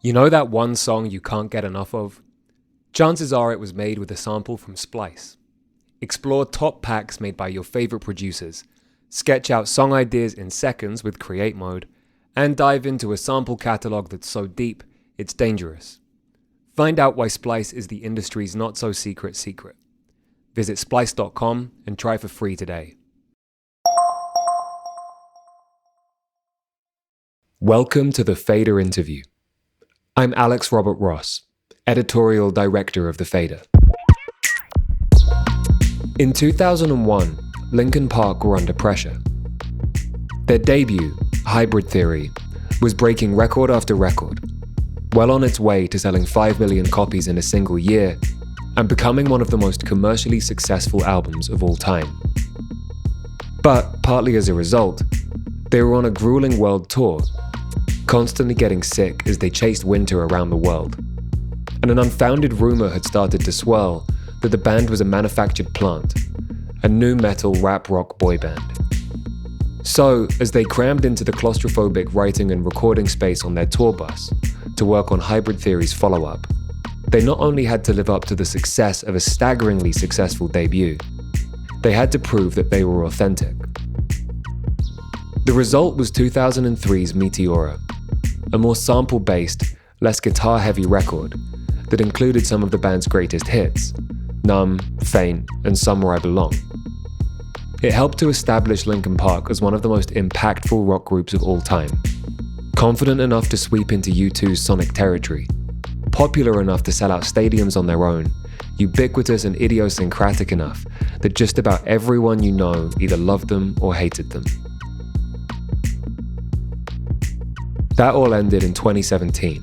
You know that one song you can't get enough of? Chances are it was made with a sample from Splice. Explore top packs made by your favorite producers, sketch out song ideas in seconds with Create Mode, and dive into a sample catalog that's so deep, it's dangerous. Find out why Splice is the industry's not-so-secret secret. Visit splice.com and try for free today. Welcome to the Fader interview. I'm Alex Robert Ross, Editorial Director of The Fader. In 2001, Linkin Park were under pressure. Their debut, Hybrid Theory, was breaking record after record, well on its way to selling 5 million copies in a single year and becoming one of the most commercially successful albums of all time. But partly as a result, they were on a grueling world tour, constantly getting sick as they chased winter around the world. And an unfounded rumor had started to swirl that the band was a manufactured plant, a nu metal rap rock boy band. So, as they crammed into the claustrophobic writing and recording space on their tour bus to work on Hybrid Theory's follow-up, they not only had to live up to the success of a staggeringly successful debut, they had to prove that they were authentic. The result was 2003's Meteora, a more sample-based, less guitar-heavy record that included some of the band's greatest hits, Numb, Faint, and Somewhere I Belong. It helped to establish Linkin Park as one of the most impactful rock groups of all time, confident enough to sweep into U2's sonic territory, popular enough to sell out stadiums on their own, ubiquitous and idiosyncratic enough that just about everyone you know either loved them or hated them. That all ended in 2017,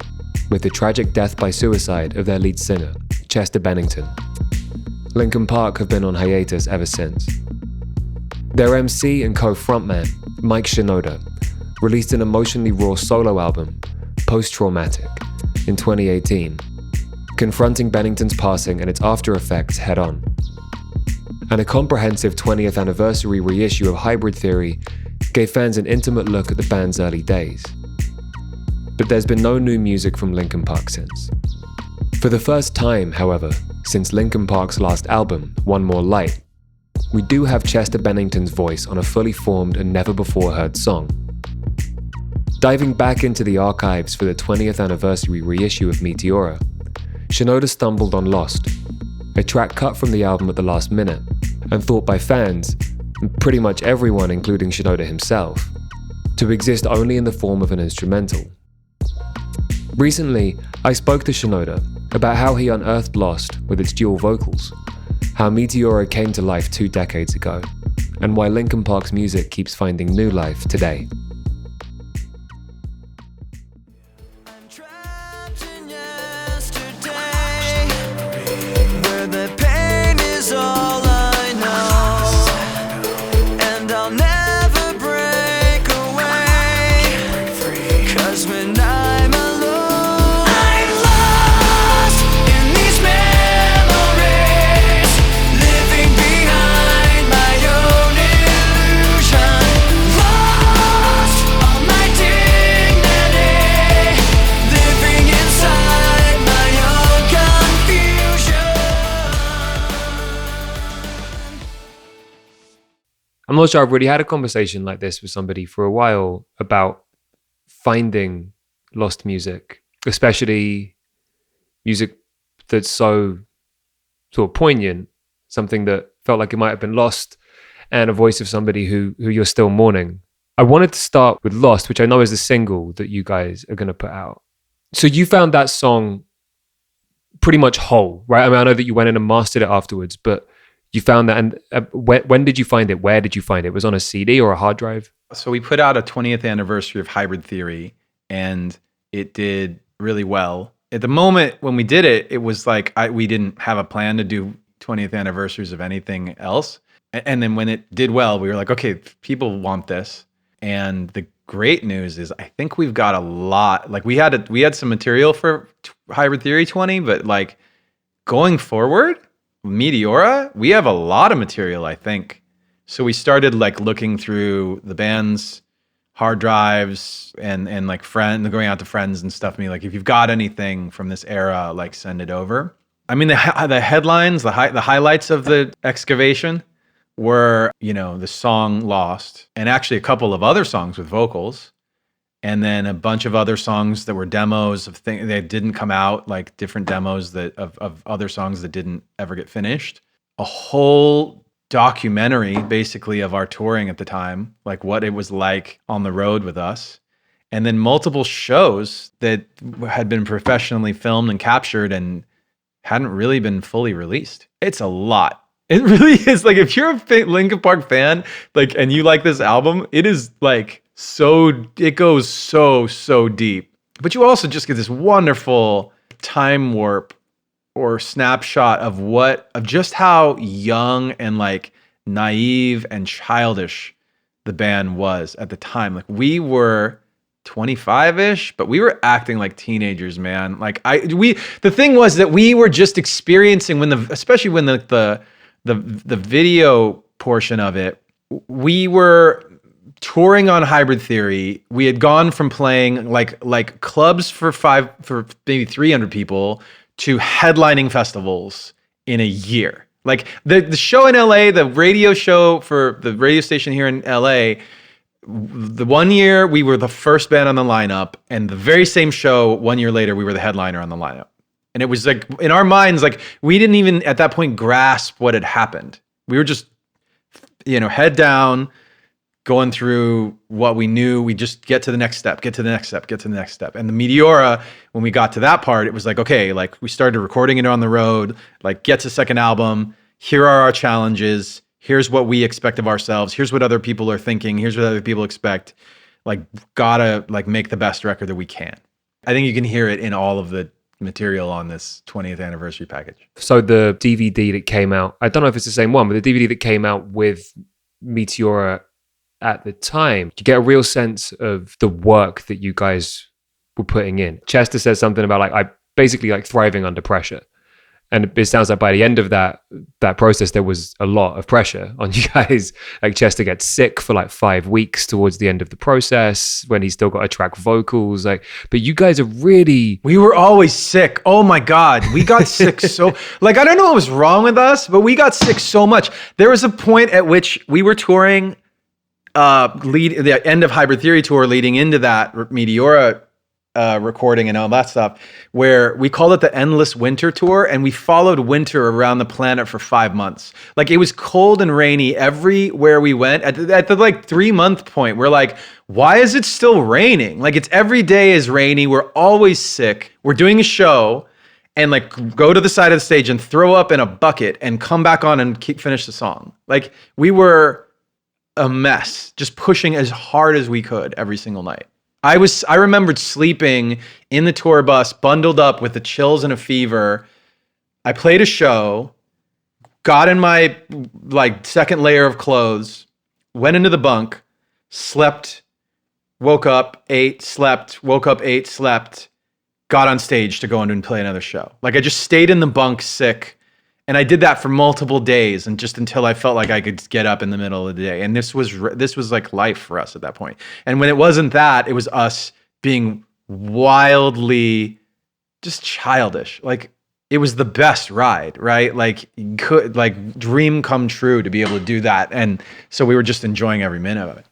with the tragic death by suicide of their lead singer, Chester Bennington. Linkin Park have been on hiatus ever since. Their MC and co-frontman, Mike Shinoda, released an emotionally raw solo album, Post-Traumatic, in 2018, confronting Bennington's passing and its after effects head-on. And a comprehensive 20th anniversary reissue of Hybrid Theory gave fans an intimate look at the band's early days. But there's been no new music from Linkin Park since. For the first time, however, since Linkin Park's last album, One More Light, we do have Chester Bennington's voice on a fully formed and never-before-heard song. Diving back into the archives for the 20th anniversary reissue of Meteora, Shinoda stumbled on Lost, a track cut from the album at the last minute, and thought by fans, and pretty much everyone including Shinoda himself, to exist only in the form of an instrumental. Recently, I spoke to Shinoda about how he unearthed Lost with its dual vocals, how Meteora came to life 2 decades ago, and why Linkin Park's music keeps finding new life today. I'm not sure I've really had a conversation like this with somebody for a while about finding lost music, especially music that's so sort of poignant, something that felt like it might have been lost, and a voice of somebody who you're still mourning. I wanted to start with Lost, which I know is a single that you guys are going to put out. So you found that song pretty much whole, right? I mean, I know that you went in and mastered it afterwards, but you found that, and when did you find it? Where did you find it? It was on a CD or a hard drive? So we put out a 20th anniversary of Hybrid Theory, and it did really well. At the moment when we did it, it was like we didn't have a plan to do 20th anniversaries of anything else. And then when it did well, we were like, okay, people want this. And the great news is I think we've got a lot. Like we had some material for Hybrid Theory 20, but like going forward, Meteora, we have a lot of material, I think. So we started like looking through the band's hard drives and like going out to friends and stuff. Me like, if you've got anything from this era, like send it over. I mean, the headlines, the highlights of the excavation were, the song Lost, and actually a couple of other songs with vocals, and then a bunch of other songs that were demos of things that didn't come out, like different demos of other songs that didn't ever get finished. A whole documentary, basically, of our touring at the time, like what it was like on the road with us. And then multiple shows that had been professionally filmed and captured and hadn't really been fully released. It's a lot. It really is. Like, if you're a Linkin Park fan, like, and you like this album, it is like it goes so deep. But you also just get this wonderful time warp or snapshot of just how young and like naive and childish the band was at the time. Like, we were 25-ish, but we were acting like teenagers, man. Like, the thing was that we were just experiencing especially when the video portion of it, we were touring on Hybrid Theory. We had gone from playing like clubs for maybe 300 people to headlining festivals in a year. Like the show in LA, the radio show for the radio station here in LA, the one year we were the first band on the lineup, and the very same show 1 year later we were the headliner on the lineup. And it was like, in our minds, like, we didn't even at that point grasp what had happened. We were just, head down, going through what we knew. We just get to the next step, get to the next step, get to the next step. And the Meteora, when we got to that part, it was like, okay, like, we started recording it on the road, like, get to second album. Here are our challenges. Here's what we expect of ourselves. Here's what other people are thinking. Here's what other people expect. Like, gotta like make the best record that we can. I think you can hear it in all of the material on this 20th anniversary package. So the DVD that came out, I don't know if it's the same one, but the DVD that came out with Meteora at the time, you get a real sense of the work that you guys were putting in. Chester says something about like, I basically like thriving under pressure. And it sounds like by the end of that process, there was a lot of pressure on you guys. Like, Chester gets sick for like 5 weeks towards the end of the process when he's still got to track vocals. Like, but you guys are really... We were always sick. Oh my God. We got sick so... Like, I don't know what was wrong with us, but we got sick so much. There was a point at which we were touring the end of Hybrid Theory tour leading into that Meteora recording and all that stuff, where we called it the Endless Winter Tour, and we followed winter around the planet for 5 months. Like, it was cold and rainy everywhere we went. At the like 3 month point, we're like, why is it still raining? Like, it's every day is rainy. We're always sick. We're doing a show and like go to the side of the stage and throw up in a bucket and come back on and finish the song. Like, we were a mess, just pushing as hard as we could every single night. I remembered sleeping in the tour bus, bundled up with the chills and a fever. I played a show, got in my like second layer of clothes, went into the bunk, slept, woke up, ate, slept, woke up, ate, slept, got on stage to go in and play another show. Like, I just stayed in the bunk sick. And I did that for multiple days, and just until I felt like I could get up in the middle of the day. And this was like life for us at that point. And when it wasn't that, it was us being wildly just childish. Like, it was the best ride, right? Like, dream come true to be able to do that. And so we were just enjoying every minute of it.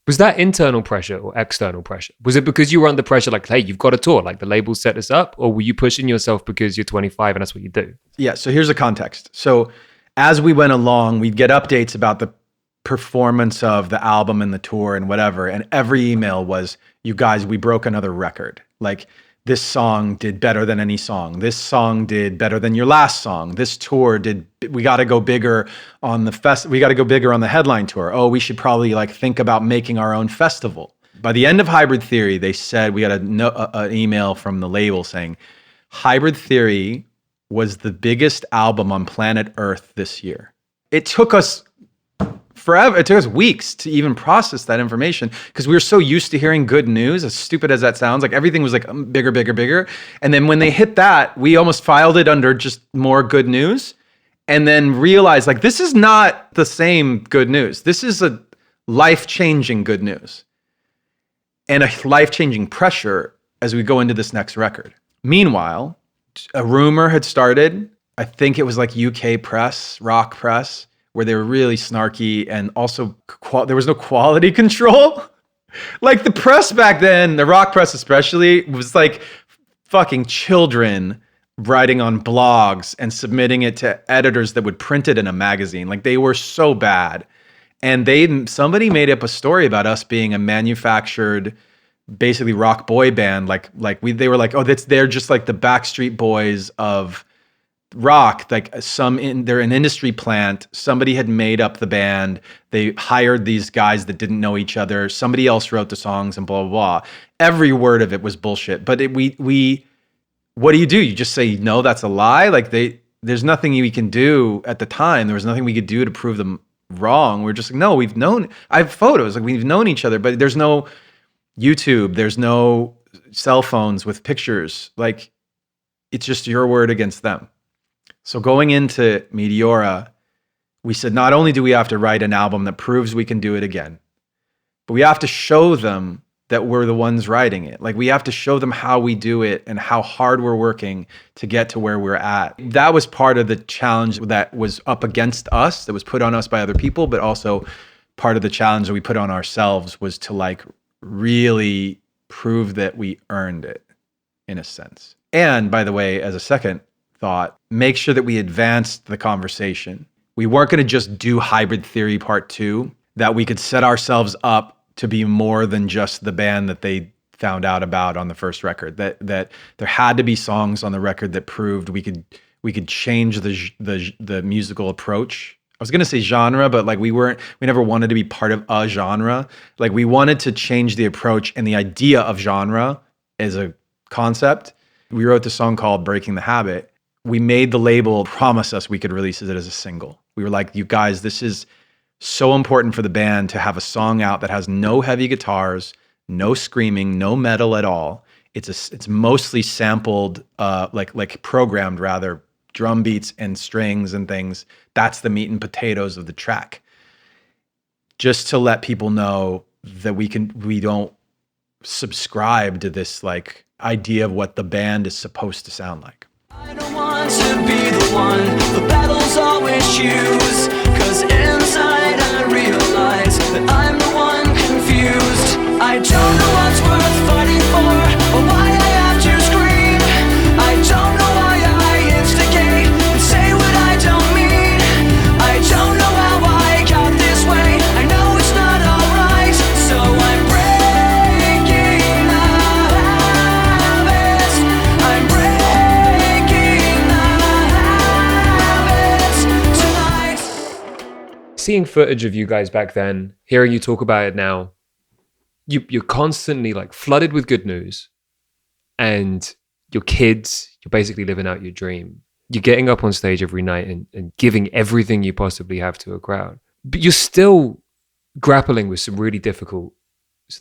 Was that internal pressure or external pressure? Was it because you were under pressure, like, hey, you've got a tour, like the label set us up? Or were you pushing yourself because you're 25 and that's what you do? Yeah, so here's the context. So as we went along, we'd get updates about the performance of the album and the tour and whatever. And every email was, you guys, we broke another record. Like, this song did better than any song. This song did better than your last song. This tour we got to go bigger on we got to go bigger on the headline tour. Oh, we should probably like think about making our own festival. By the end of Hybrid Theory, they said, we got an email from the label saying, Hybrid Theory was the biggest album on planet Earth this year. It took us forever. It took us weeks to even process that information because we were so used to hearing good news, as stupid as that sounds. Like, everything was like bigger, bigger, bigger. And then when they hit that, we almost filed it under just more good news, and then realized, like, this is not the same good news. This is a life-changing good news. and a life-changing pressure as we go into this next record. Meanwhile, a rumor had started. I think it was like UK press, rock press, where they were really snarky, and also there was no quality control. Like the press back then, the rock press especially, was like fucking children writing on blogs and submitting it to editors that would print it in a magazine. Like they were so bad. And somebody made up a story about us being a manufactured, basically rock boy band. They were like, oh, they're just like the Backstreet Boys of rock. Like they're an industry plant. Somebody had made up the band. They hired these guys that didn't know each other. Somebody else wrote the songs and blah, blah, blah. Every word of it was bullshit. But what do? You just say, no, that's a lie? Like there's nothing we can do at the time. There was nothing we could do to prove them wrong. We're just like, no, I have photos. Like we've known each other, but there's no YouTube. There's no cell phones with pictures. Like it's just your word against them. So going into Meteora, we said, not only do we have to write an album that proves we can do it again, but we have to show them that we're the ones writing it. Like we have to show them how we do it and how hard we're working to get to where we're at. That was part of the challenge that was up against us, that was put on us by other people, but also part of the challenge that we put on ourselves was to like really prove that we earned it in a sense. And by the way, as a second thought, make sure that we advanced the conversation. We weren't going to just do Hybrid Theory Part 2, that we could set ourselves up to be more than just the band that they found out about on the first record. That there had to be songs on the record that proved we could change the musical approach. I was gonna say genre, but like we never wanted to be part of a genre. Like we wanted to change the approach and the idea of genre as a concept. We wrote the song called Breaking the Habit. We made the label promise us we could release it as a single. We were like, you guys, this is so important for the band to have a song out that has no heavy guitars, no screaming, no metal at all. It's mostly sampled, like programmed rather, drum beats and strings and things. That's the meat and potatoes of the track. Just to let people know that we don't subscribe to this like idea of what the band is supposed to sound like. I don't want to be the one the battles always choose, 'cause inside I realize that I'm the one confused. I don't know what's worth fighting for or why I have to scream. I don't know why I instigate and say what I don't mean. I don't know how I got this way. I know it's not alright, so I'm breaking the habits. I'm breaking the habits tonight. Seeing footage of you guys back then, hearing you talk about it now, you're constantly like flooded with good news, and your kids, you're basically living out your dream. You're getting up on stage every night and giving everything you possibly have to a crowd. But you're still grappling with some really difficult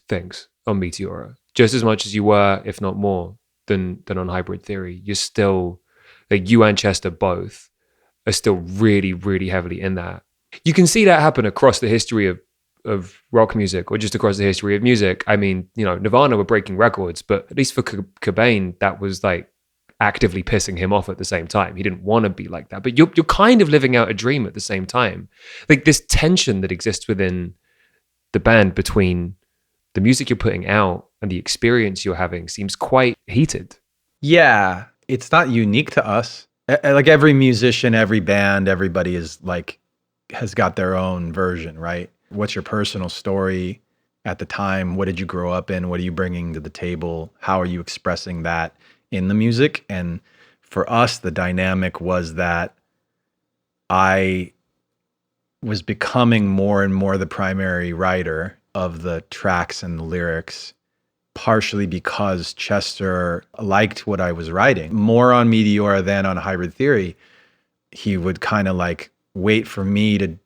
things on Meteora, just as much as you were, if not more, than on Hybrid Theory. You're still, like you and Chester both, are still really, really heavily in that. You can see that happen across the history of rock music, or just across the history of music. I mean, Nirvana were breaking records, but at least for Cobain, that was like actively pissing him off at the same time. He didn't want to be like that, but you're kind of living out a dream at the same time. Like this tension that exists within the band between the music you're putting out and the experience you're having seems quite heated. Yeah, it's not unique to us. Like every musician, every band, everybody is like, has got their own version, right? What's your personal story at the time? What did you grow up in? What are you bringing to the table? How are you expressing that in the music? And for us, the dynamic was that I was becoming more and more the primary writer of the tracks and the lyrics, partially because Chester liked what I was writing. More on Meteora than on Hybrid Theory, he would kind of like wait for me to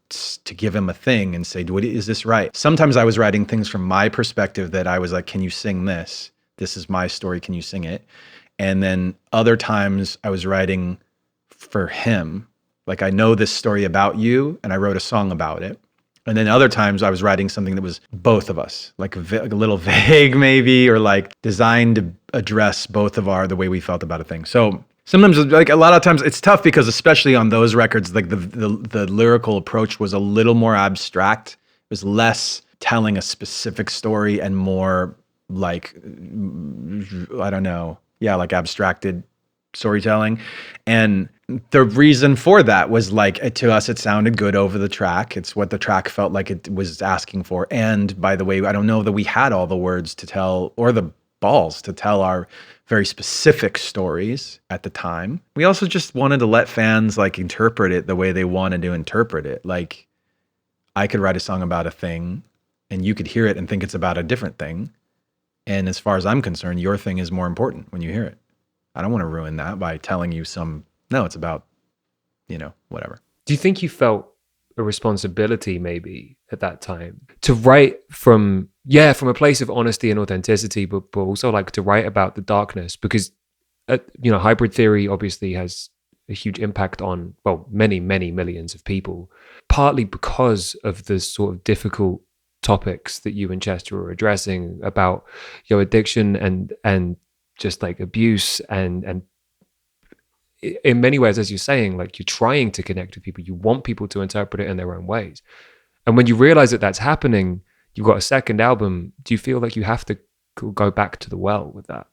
give him a thing and say, is this right? Sometimes I was writing things from my perspective that I was like, can you sing this? This is my story, can you sing it? And then other times I was writing for him. Like, I know this story about you, and I wrote a song about it. And then other times I was writing something that was both of us, like a little vague maybe, or like designed to address both of the way we felt about a thing. So sometimes, like a lot of times, it's tough because especially on those records, like the lyrical approach was a little more abstract. It was less telling a specific story and more like, I don't know, like abstracted storytelling. And the reason for that was like, to us, it sounded good over the track. It's what the track felt like it was asking for. And by the way, I don't know that we had all the words to tell or the balls to tell our very specific stories at the time. We also just wanted to let fans like interpret it the way they wanted to interpret it. Like I could write a song about a thing and you could hear it and think it's about a different thing. And as far as I'm concerned, your thing is more important when you hear it. I don't want to ruin that by telling you it's about, whatever. Do you think you felt a responsibility maybe at that time to write from a place of honesty and authenticity, but also like to write about the darkness? Because, Hybrid Theory obviously has a huge impact on, many, many millions of people, partly because of the sort of difficult topics that you and Chester were addressing about your addiction and just like abuse and in many ways, as you're saying, like you're trying to connect with people, you want people to interpret it in their own ways. And when you realize that that's happening, you've got a second album. Do you feel like you have to go back to the well with that?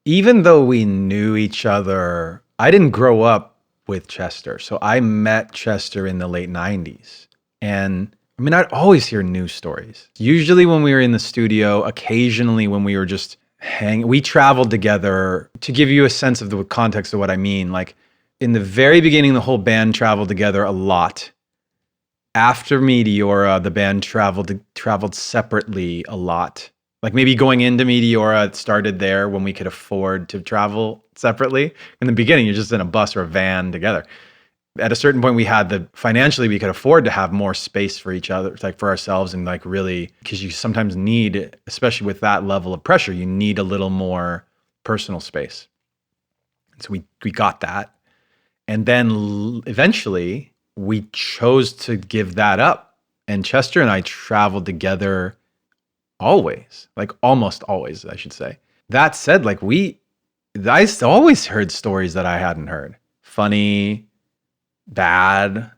Even though we knew each other, I didn't grow up with Chester. So I met Chester in the late 90s. And I mean, I'd always hear news stories. Usually when we were in the studio, occasionally when we were just we traveled together. To give you a sense of the context of what I mean, like in the very beginning, the whole band traveled together a lot. After Meteora, the band traveled separately a lot. Like maybe going into Meteora, it started there when we could afford to travel separately. In the beginning, you're just in a bus or a van together. At a certain point, financially, we could afford to have more space for each other, like for ourselves, and like really, because you sometimes need, especially with that level of pressure, you need a little more personal space. So we got that. And then eventually we chose to give that up. And Chester and I traveled together always, like almost always, I should say. That said, like I always heard stories that I hadn't heard. Funny, bad,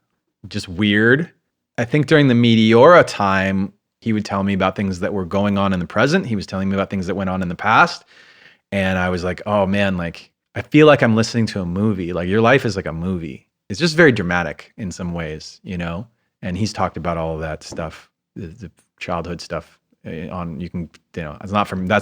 just weird. I think during the Meteora time, he would tell me about things that were going on in the present. He was telling me about things that went on in the past. And I was like, oh man, like I feel like I'm listening to a movie. Like your life is like a movie. It's just very dramatic in some ways, And he's talked about all of that stuff, the childhood stuff that's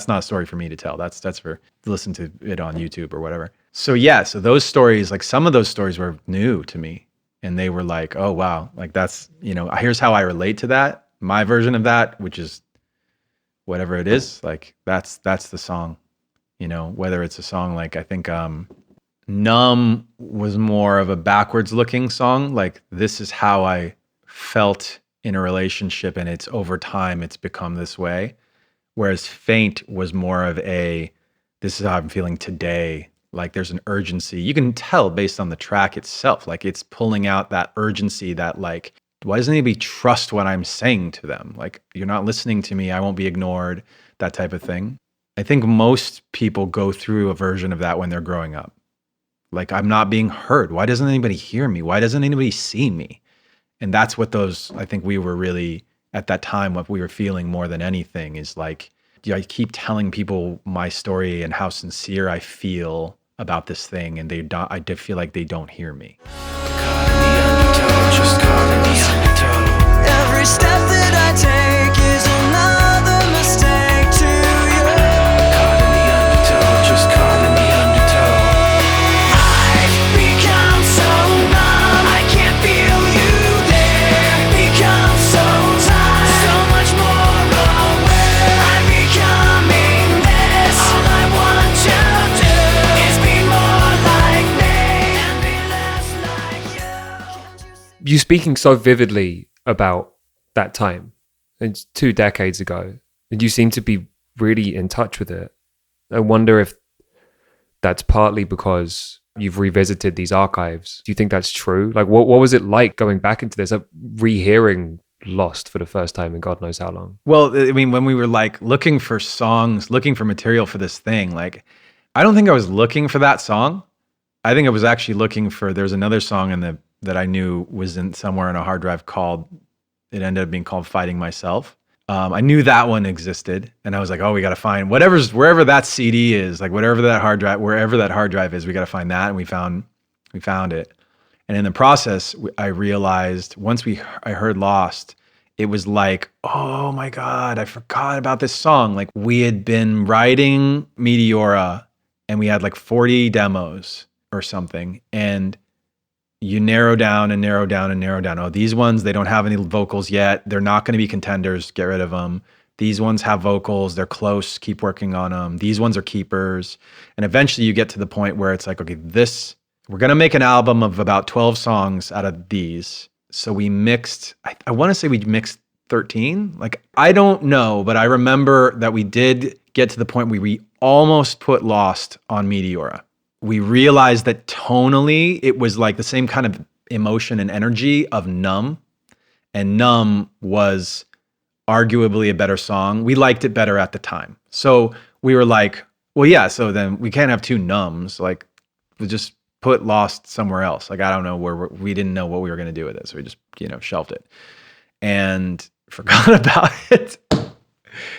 not a story for me to tell. That's for listen to it on YouTube or whatever. So so those stories, like some of those stories were new to me and they were like, oh wow, like that's, here's how I relate to that. My version of that, which is whatever it is, like that's the song, whether it's a song like, I think, Numb was more of a backwards looking song. Like this is how I felt in a relationship and it's over time, it's become this way. Whereas Faint was more of this is how I'm feeling today. Like there's an urgency. You can tell based on the track itself, like it's pulling out that urgency that like, why doesn't anybody trust what I'm saying to them? Like, you're not listening to me. I won't be ignored, that type of thing. I think most people go through a version of that when they're growing up. Like, I'm not being heard. Why doesn't anybody hear me? Why doesn't anybody see me? And that's what I think we were really, at that time, what we were feeling more than anything is like, I keep telling people my story and how sincere I feel about this thing, and I feel like they don't hear me. Every step that I take is another mistake to you. Caught in the undertow, just caught in the undertow. I've become so numb, I can't feel you there. Become so tired, so much more aware. I'm becoming this. All I want to do is be more like me and be less like you. You speaking so vividly about that time, it's 2 decades ago, and you seem to be really in touch with it. I wonder if that's partly because you've revisited these archives. Do you think that's true? Like, what was it like going back into this, rehearing lost for the first time in God knows how long? Well, I mean, when we were like looking for songs, looking for material for this thing, like, I don't think I was looking for that song. I think I was actually looking for, there's another song that I knew was in somewhere in a hard drive it ended up being called Fighting Myself. I knew that one existed, and I was like, oh, we got to find wherever that CD is, like wherever that hard drive is, we got to find that. And we found it. And in the process, I realized once I heard Lost, it was like, oh my God, I forgot about this song. Like, we had been writing Meteora and we had like 40 demos or something. And you narrow down and narrow down and narrow down. Oh, these ones, they don't have any vocals yet. They're not going to be contenders. Get rid of them. These ones have vocals. They're close. Keep working on them. These ones are keepers. And eventually you get to the point where it's like, okay, we're going to make an album of about 12 songs out of these. So we mixed, I want to say we mixed 13. Like, I don't know, but I remember that we did get to the point where we almost put Lost on Meteora. We realized that tonally, it was like the same kind of emotion and energy of Numb. And Numb was arguably a better song. We liked it better at the time. So we were like, well, yeah, so then we can't have two Numbs. Like, we'll just put Lost somewhere else. Like, I don't know we didn't know what we were going to do with it. So we just, shelved it and forgot about it.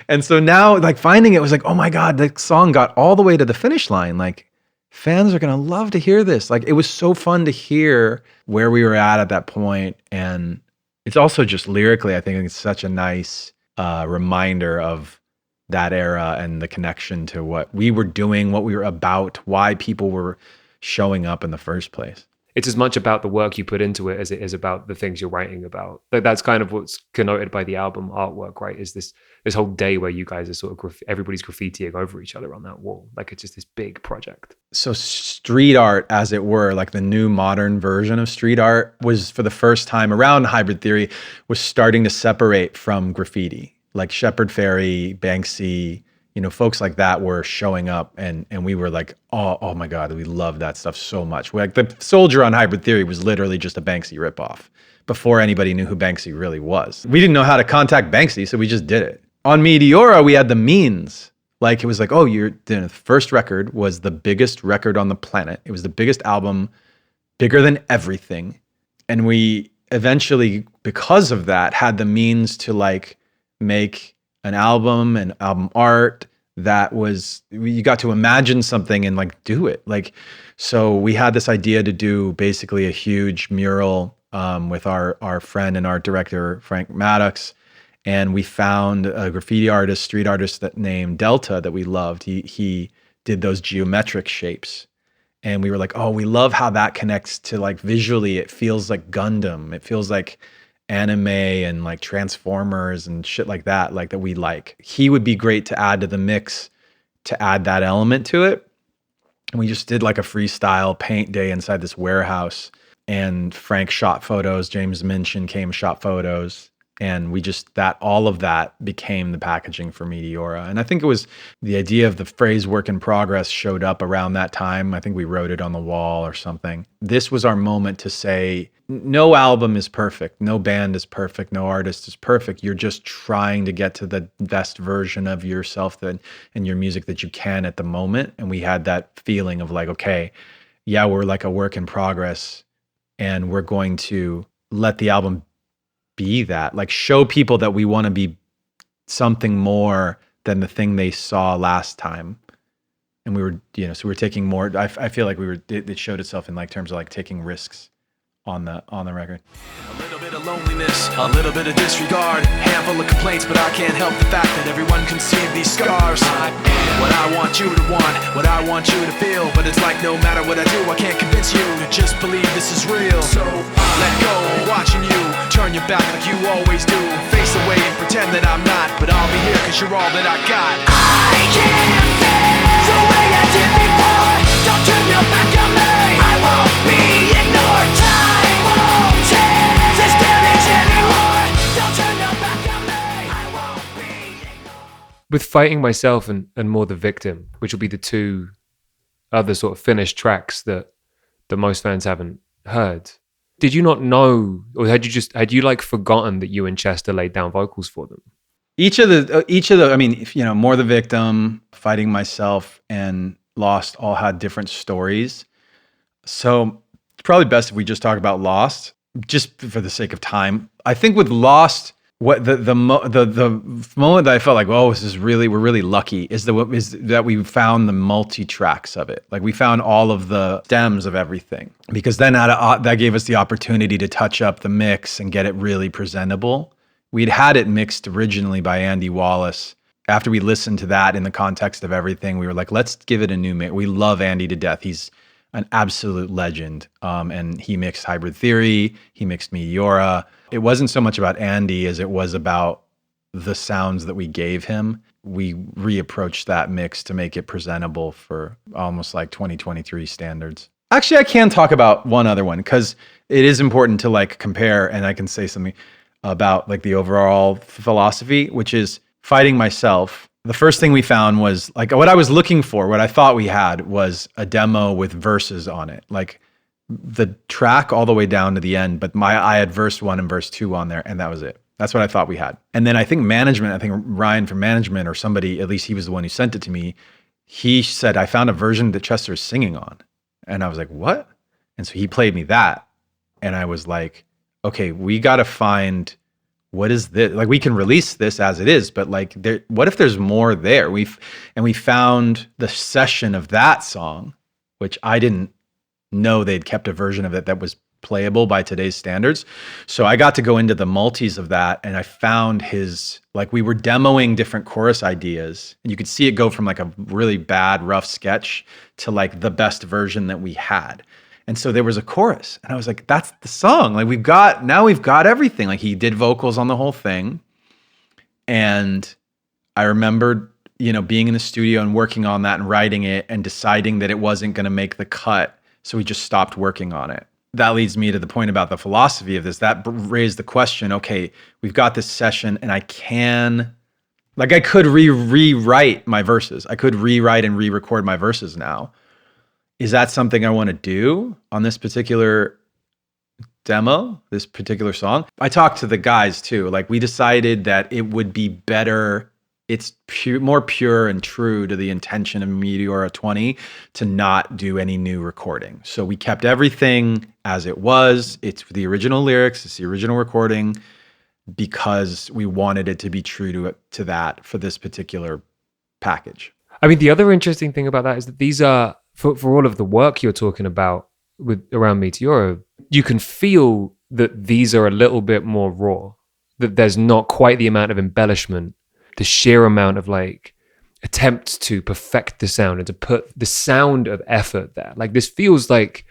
And so now, like, finding it was like, oh my God, the song got all the way to the finish line. Like, fans are going to love to hear this. Like, it was so fun to hear where we were at that point. And it's also just lyrically, I think it's such a nice reminder of that era and the connection to what we were doing, what we were about, why people were showing up in the first place. It's as much about the work you put into it as it is about the things you're writing about. Like, that's kind of what's connoted by the album artwork, right? Is this whole day where you guys are sort of everybody's graffitiing over each other on that wall. Like, it's just this big project. So street art, as it were, like the new modern version of street art, was for the first time around Hybrid Theory, was starting to separate from graffiti. Like Shepard Fairey, Banksy, folks like that were showing up, and we were like, oh my God, we love that stuff so much. Like, the Soldier on Hybrid Theory was literally just a Banksy ripoff before anybody knew who Banksy really was. We didn't know how to contact Banksy, so we just did it. On Meteora, we had the means. Like, it was like, oh, the first record was the biggest record on the planet. It was the biggest album, bigger than everything. And we eventually, because of that, had the means to like make an album and album art that was, you got to imagine something and like do it. Like, so we had this idea to do basically a huge mural with our friend and art director, Frank Maddox. And we found a graffiti artist, street artist named Delta that we loved. He did those geometric shapes. And we were like, oh, we love how that connects to, like, visually, it feels like Gundam. It feels like anime and like Transformers and shit like that we like. He would be great to add to the mix, to add that element to it. And we just did like a freestyle paint day inside this warehouse. And Frank shot photos, James Minchin came shot photos. And we just, all of that became the packaging for Meteora. And I think it was the idea of the phrase work in progress showed up around that time. I think we wrote it on the wall or something. This was our moment to say, no album is perfect. No band is perfect. No artist is perfect. You're just trying to get to the best version of yourself and your music that you can at the moment. And we had that feeling of like, okay, yeah, we're like a work in progress, and we're going to let the album be that, like, show people that we want to be something more than the thing they saw last time. And we were, so we're taking more, I feel like it showed itself in like terms of like taking risks on the record. A little bit of loneliness, a little bit of disregard, handful of complaints, but I can't help the fact that everyone can see these scars. I am what I want you to want, what I want you to feel, but it's like no matter what I do, I can't convince you to just believe this is real. So let go, watching you turn your back like you always do, face away and pretend that I'm not, but I'll be here cause you're all that I got. I can't feel the way I did before, don't turn your back on me, I won't be ignored. Time won't change this damage anymore, don't turn your back on me, I won't be ignored. With Fighting Myself and More the Victim, which will be the two other sort of finished tracks that most fans haven't heard, Did you not know, or had you like forgotten that you and Chester laid down vocals for them? Each of the, I mean, if, More the Victim, Fighting Myself, and Lost all had different stories. So it's probably best if we just talk about Lost, just for the sake of time. I think with Lost, what the moment that I felt like, oh, we're really lucky is that we found the multi-tracks of it. Like we found all of the stems of everything, because then that gave us the opportunity to touch up the mix and get it really presentable. We'd had it mixed originally by Andy Wallace. After we listened to that in the context of everything, we were like, let's give it a new mix. We love Andy to death. He's an absolute legend. And he mixed Hybrid Theory, he mixed Meteora. It wasn't so much about Andy as it was about the sounds that we gave him. We reapproached that mix to make it presentable for almost like 2023 standards. Actually, I can talk about one other one because it is important to like compare, and I can say something about like the overall philosophy, which is Fighting Myself. The first thing we found was like what I was looking for, what I thought we had was a demo with verses on it, like the track all the way down to the end. But I had verse 1 and verse 2 on there, and that was it. That's what I thought we had. And then I think Ryan from management or somebody, at least he was the one who sent it to me. He said, I found a version that Chester's singing on. And I was like, what? And so he played me that. And I was like, okay, we got to find, what is this? Like, we can release this as it is, but like, what if there's more there? We found the session of that song, which I didn't know they'd kept a version of it that was playable by today's standards. So I got to go into the multis of that, and I found we were demoing different chorus ideas, and you could see it go from like a really bad, rough sketch to like the best version that we had. And so there was a chorus, and I was like, that's the song. Like we've got everything. Like he did vocals on the whole thing. And I remembered, being in the studio and working on that and writing it and deciding that it wasn't going to make the cut. So we just stopped working on it. That leads me to the point about the philosophy of this. That raised the question, okay, we've got this session and I could rewrite my verses. I could rewrite and re-record my verses now. Is that something I want to do on this particular demo, this particular song? I talked to the guys too. Like we decided that it would be better. It's more pure and true to the intention of Meteora 20 to not do any new recording. So we kept everything as it was. It's the original lyrics. It's the original recording because we wanted it to be true to that for this particular package. I mean, the other interesting thing about that is that these are, for all of the work you're talking about around Meteora, you can feel that these are a little bit more raw, that there's not quite the amount of embellishment, the sheer amount of like attempts to perfect the sound and to put the sound of effort there. Like this feels like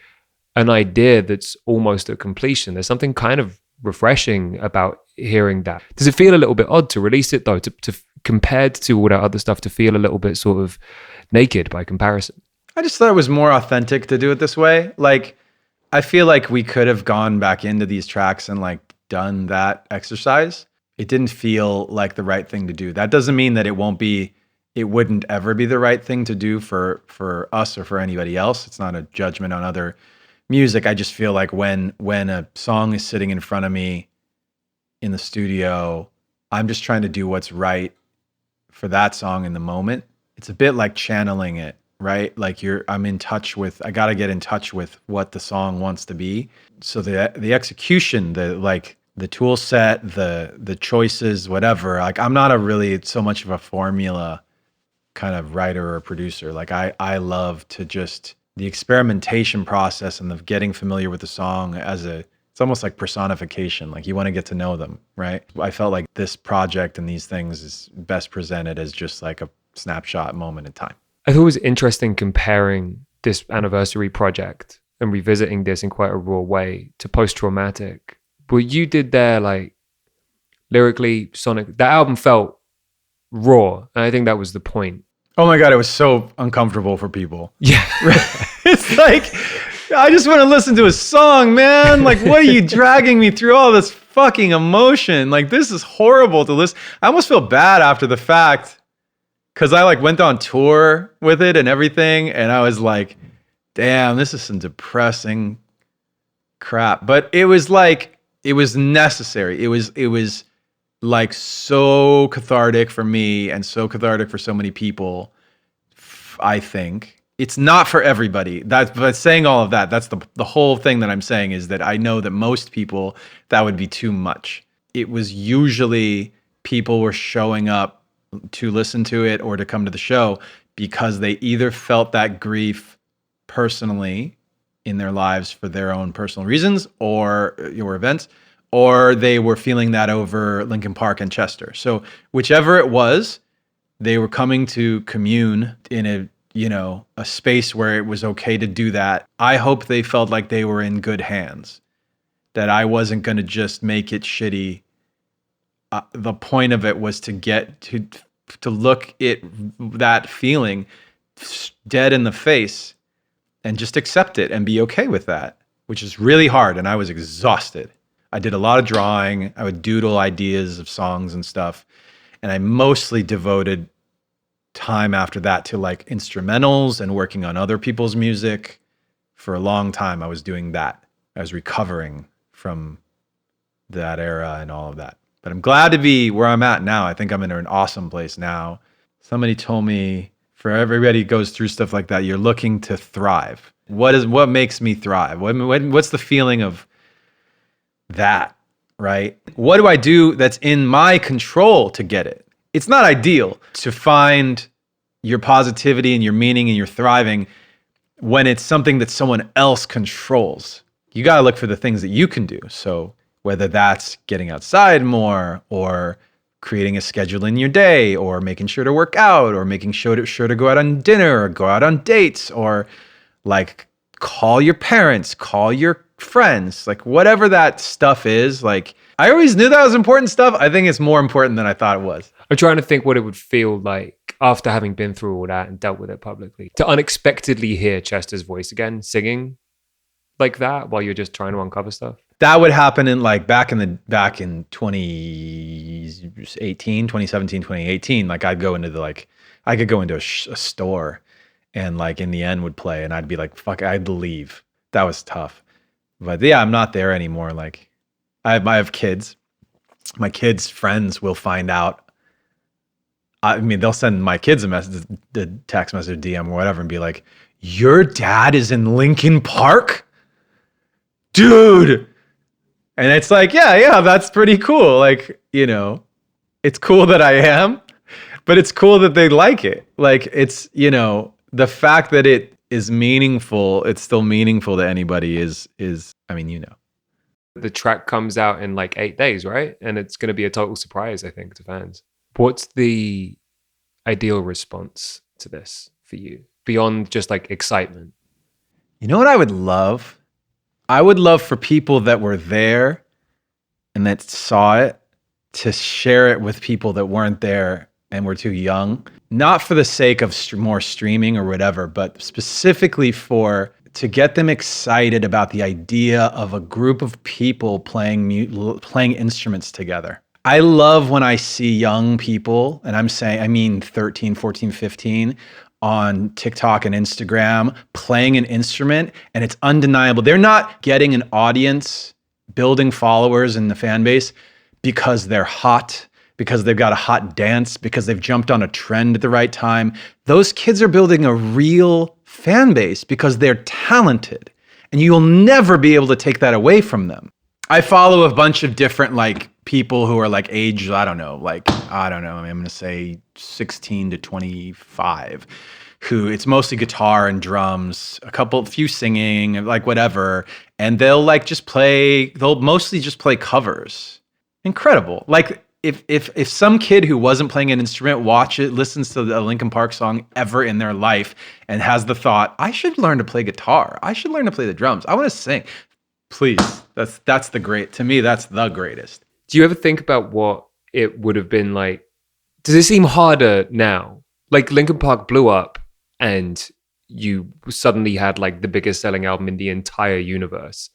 an idea that's almost a completion. There's something kind of refreshing about hearing that. Does it feel a little bit odd to release it though, to compared to all that other stuff, to feel a little bit sort of naked by comparison? I just thought it was more authentic to do it this way. Like, I feel like we could have gone back into these tracks and like done that exercise. It didn't feel like the right thing to do. That doesn't mean that it wouldn't ever be the right thing to do for us or for anybody else. It's not a judgment on other music. I just feel like when a song is sitting in front of me in the studio, I'm just trying to do what's right for that song in the moment. It's a bit like channeling it, right? Like I got to get in touch with what the song wants to be. So the execution, the tool set, the choices, whatever, like I'm not so much of a formula kind of writer or producer. Like I love to just the experimentation process and the getting familiar with the song it's almost like personification. Like you want to get to know them, right? I felt like this project and these things is best presented as just like a snapshot moment in time. I thought it was interesting comparing this anniversary project and revisiting this in quite a raw way to Post-Traumatic. What you did there, like lyrically, sonic, that album felt raw. And I think that was the point. Oh my God, it was so uncomfortable for people. Yeah. It's like, I just want to listen to a song, man. Like, what are you dragging me through all this fucking emotion? Like, this is horrible to listen. I almost feel bad after the fact because I like went on tour with it and everything. And I was like, damn, this is some depressing crap. But it was like, it was necessary. It was like so cathartic for me and so cathartic for so many people. I think it's not for everybody. But saying all of that, that's the whole thing that I'm saying is that I know that most people, that would be too much. It was usually people were showing up to listen to it or to come to the show because they either felt that grief personally in their lives for their own personal reasons or events, or they were feeling that over Linkin Park and Chester. So whichever it was, they were coming to commune in a space where it was okay to do that. I hope they felt like they were in good hands, that I wasn't going to just make it shitty. The point of it was to get to look at that feeling dead in the face and just accept it and be okay with that, which is really hard. And I was exhausted. I did a lot of drawing. I would doodle ideas of songs and stuff. And I mostly devoted time after that to like instrumentals and working on other people's music. For a long time, I was doing that. I was recovering from that era and all of that. But I'm glad to be where I'm at now. I think I'm in an awesome place now. Somebody told me, for everybody who goes through stuff like that, you're looking to thrive. What makes me thrive? What's the feeling of that, right? What do I do that's in my control to get it? It's not ideal to find your positivity and your meaning and your thriving when it's something that someone else controls. You got to look for the things that you can do. So whether that's getting outside more or creating a schedule in your day or making sure to work out or making sure to go out on dinner or go out on dates or like call your parents, call your friends, like whatever that stuff is. Like I always knew that was important stuff. I think it's more important than I thought it was. I'm trying to think what it would feel like after having been through all that and dealt with it publicly to unexpectedly hear Chester's voice again singing like that while you're just trying to uncover stuff. That would happen in like back in 2017, 2018. Like I could go into a store and like In the End would play and I'd be like, fuck, I'd leave. That was tough. But yeah, I'm not there anymore. Like I have kids. My kids' friends will find out. I mean, they'll send my kids a message, the text message, DM or whatever and be like, your dad is in Linkin Park? Dude. And it's like, yeah, that's pretty cool. Like, it's cool that I am, but it's cool that they like it. Like, it's, the fact that it is meaningful, it's still meaningful to anybody is, I mean. The track comes out in like 8 days, right? And it's going to be a total surprise, I think, to fans. What's the ideal response to this for you beyond just like excitement? You know what I would love? I would love for people that were there and that saw it to share it with people that weren't there and were too young. Not for the sake of more streaming or whatever, but specifically to get them excited about the idea of a group of people playing instruments together. I love when I see young people, and I mean 13, 14, 15, on TikTok and Instagram playing an instrument, and it's undeniable. They're not getting an audience, building followers in the fan base because they're hot, because they've got a hot dance, because they've jumped on a trend at the right time. Those kids are building a real fan base because they're talented, and you'll never be able to take that away from them. I follow a bunch of different like people who are like age, I mean, I'm going to say 16 to 25, who it's mostly guitar and drums, few singing, like whatever. And they'll mostly just play covers. Incredible. Like if some kid who wasn't playing an instrument listens to a Linkin Park song ever in their life and has the thought, I should learn to play guitar. I should learn to play the drums. I want to sing. Please. That's to me, that's the greatest. Do you ever think about what it would have been like? Does it seem harder now? Like Linkin Park blew up and you suddenly had like the biggest selling album in the entire universe.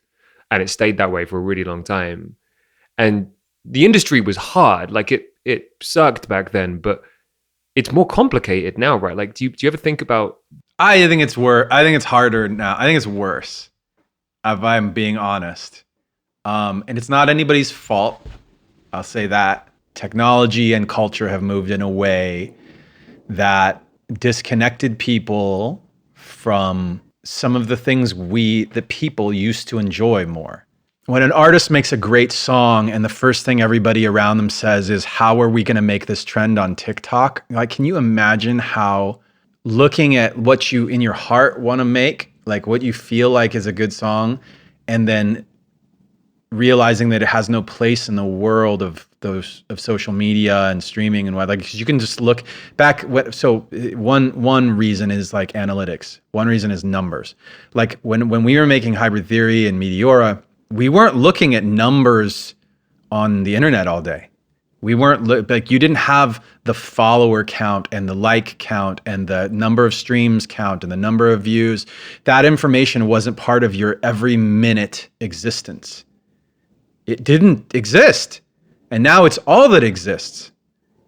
And it stayed that way for a really long time. And the industry was hard. Like it sucked back then, but it's more complicated now, right? Like, do you ever think about? I think it's worse. I think it's harder now. I think it's worse. if I'm being honest. And it's not anybody's fault. I'll say that. Technology and culture have moved in a way that disconnected people from some of the things that people used to enjoy more. When an artist makes a great song and the first thing everybody around them says is, how are we going to make this trend on TikTok? Like, can you imagine how looking at what you in your heart want to make, like what you feel like is a good song, and then realizing that it has no place in the world of social media and streaming and what, like, 'cause you can just look back. One reason is like analytics. One reason is numbers. Like when we were making Hybrid Theory and Meteora, we weren't looking at numbers on the internet all day. We weren't like, you didn't have the follower count and the like count and the number of streams count and the number of views. That information wasn't part of your every minute existence. It didn't exist. And now it's all that exists.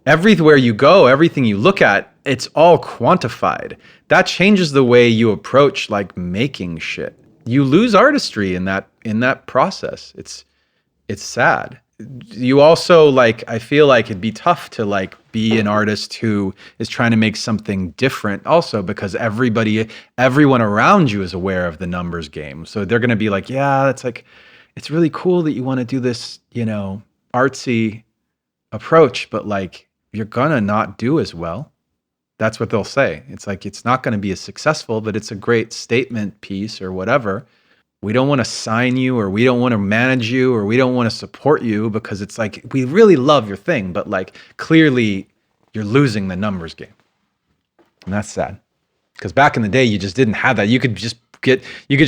Everywhere you go, everything you look at, it's all quantified. That changes the way you approach like making shit. You lose artistry in that process. It's sad. You also like, I feel like it'd be tough to like be an artist who is trying to make something different also, because everyone around you is aware of the numbers game. So they're going to be like, yeah, it's really cool that you want to do this, artsy approach, but like, you're going to not do as well. That's what they'll say. It's like, it's not going to be as successful, but it's a great statement piece or whatever. We don't want to sign you, or we don't want to manage you, or we don't want to support you, because it's like, we really love your thing, but like, clearly you're losing the numbers game. And that's sad. Because back in the day, you just didn't have that. You could just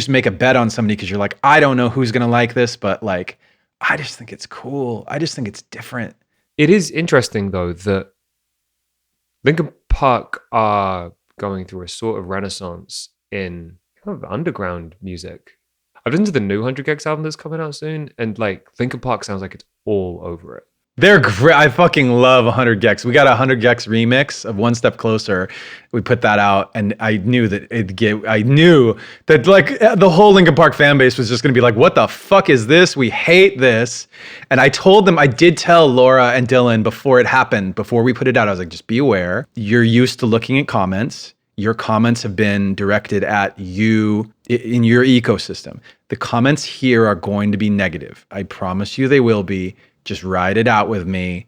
make a bet on somebody because you're like, I don't know who's going to like this, but like, I just think it's cool. I just think it's different. It is interesting though that Linkin Park are going through a sort of renaissance in kind of underground music. I've listened to the new 100 Gex album that's coming out soon, and like Linkin Park sounds like it's all over it. They're great. I fucking love 100 Gex. We got a 100 Gex remix of One Step Closer. We put that out, and I knew that like the whole Linkin Park fan base was just going to be like, what the fuck is this? We hate this. And I told them, I did tell Laura and Dylan before it happened, before we put it out, I was like, just be aware. You're used to looking at comments. Your comments have been directed at you in your ecosystem. The comments here are going to be negative. I promise you they will be. Just ride it out with me,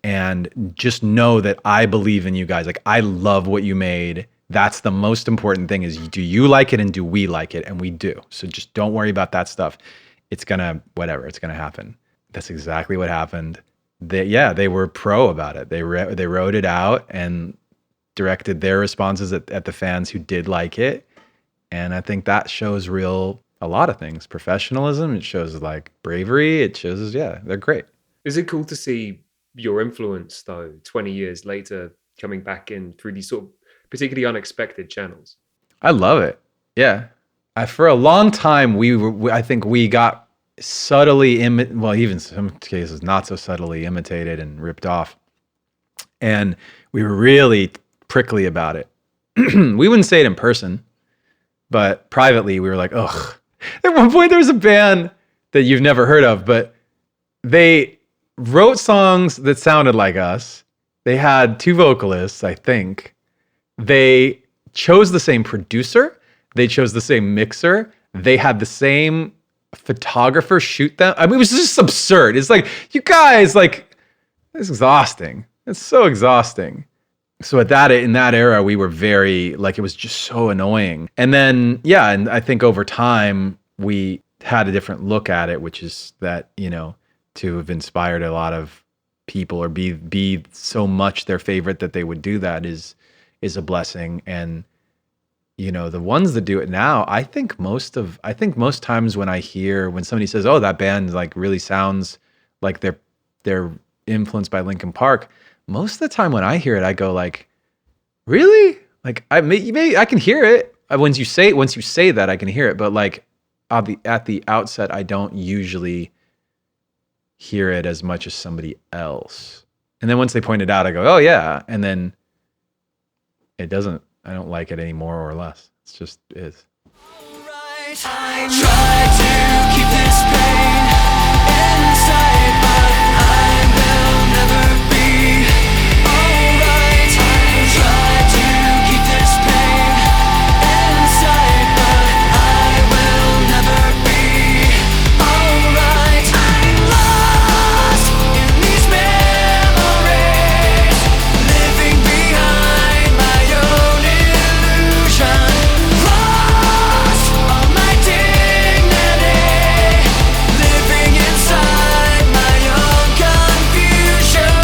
and just know that I believe in you guys. Like, I love what you made. That's the most important thing, is do you like it and do we like it? And we do. So just don't worry about that stuff. It's gonna happen. That's exactly what happened. They were pro about it. They wrote it out and directed their responses at the fans who did like it. And I think that shows a lot of things. Professionalism, it shows like bravery, it shows, they're great. Is it cool to see your influence though, 20 years later, coming back in through these sort of particularly unexpected channels? I love it. Yeah. For a long time, I think we got subtly, even some cases, not so subtly imitated and ripped off. And we were really prickly about it. We wouldn't say it in person, but privately we were like, ugh. At one point there was a band that you've never heard of, but they wrote songs that sounded like us. They had 2 vocalists, I think. They chose the same producer. They chose the same mixer. They had the same photographer shoot them. I mean, it was just absurd. It's like, you guys, like, it's exhausting. It's so exhausting. So in that era, we were very, like, it was just so annoying. And then, and I think over time, we had a different look at it, which is that, to have inspired a lot of people or be so much their favorite that they would do that is a blessing. And, the ones that do it now, I think most times when somebody says, oh, that band like really sounds like they're influenced by Linkin Park, most of the time when I hear it, I go like, really? Like I can hear it. Once you say that, I can hear it. But like at the outset, I don't usually hear it as much as somebody else. And then once they point it out, I go, oh yeah. And then I don't like it any more or less. It's just is. I try to keep this pain inside, but I will never be alright. I try to keep this pain inside, but I will never be alright. I'm lost in these memories, living behind my own illusion. Lost all my dignity, living inside my own confusion.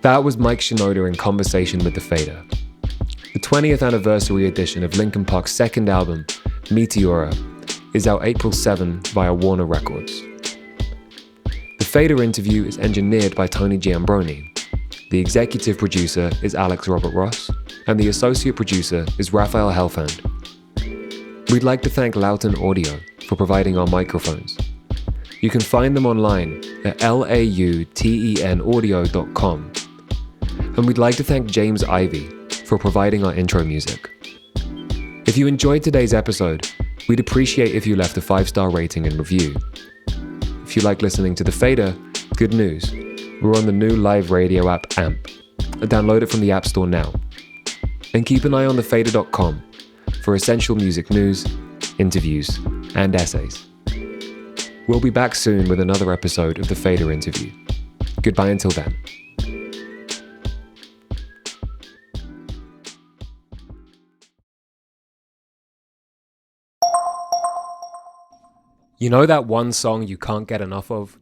That was Mike Shinoda in conversation with the Fader. The 20th anniversary edition of Linkin Park's second album, Meteora, is out April 7 via Warner Records. The Fader interview is engineered by Tony Giambroni. The executive producer is Alex Robert Ross, and the associate producer is Raphael Helfand. We'd like to thank Lauten Audio for providing our microphones. You can find them online at lautenaudio.com. And we'd like to thank James Ivey for providing our intro music. If you enjoyed today's episode, we'd appreciate if you left a 5-star rating and review. If you like listening to The Fader, good news. We're on the new live radio app AMP. Download it from the App Store now. And keep an eye on thefader.com for essential music news, interviews, and essays. We'll be back soon with another episode of The Fader Interview. Goodbye until then. You know that one song you can't get enough of?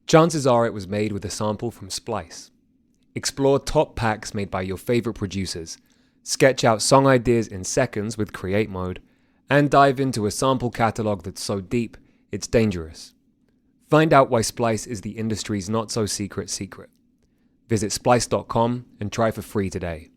Chances are it was made with a sample from Splice. Explore top packs made by your favorite producers, sketch out song ideas in seconds with Create Mode, and dive into a sample catalog that's so deep, it's dangerous. Find out why Splice is the industry's not-so-secret secret. Visit splice.com and try for free today.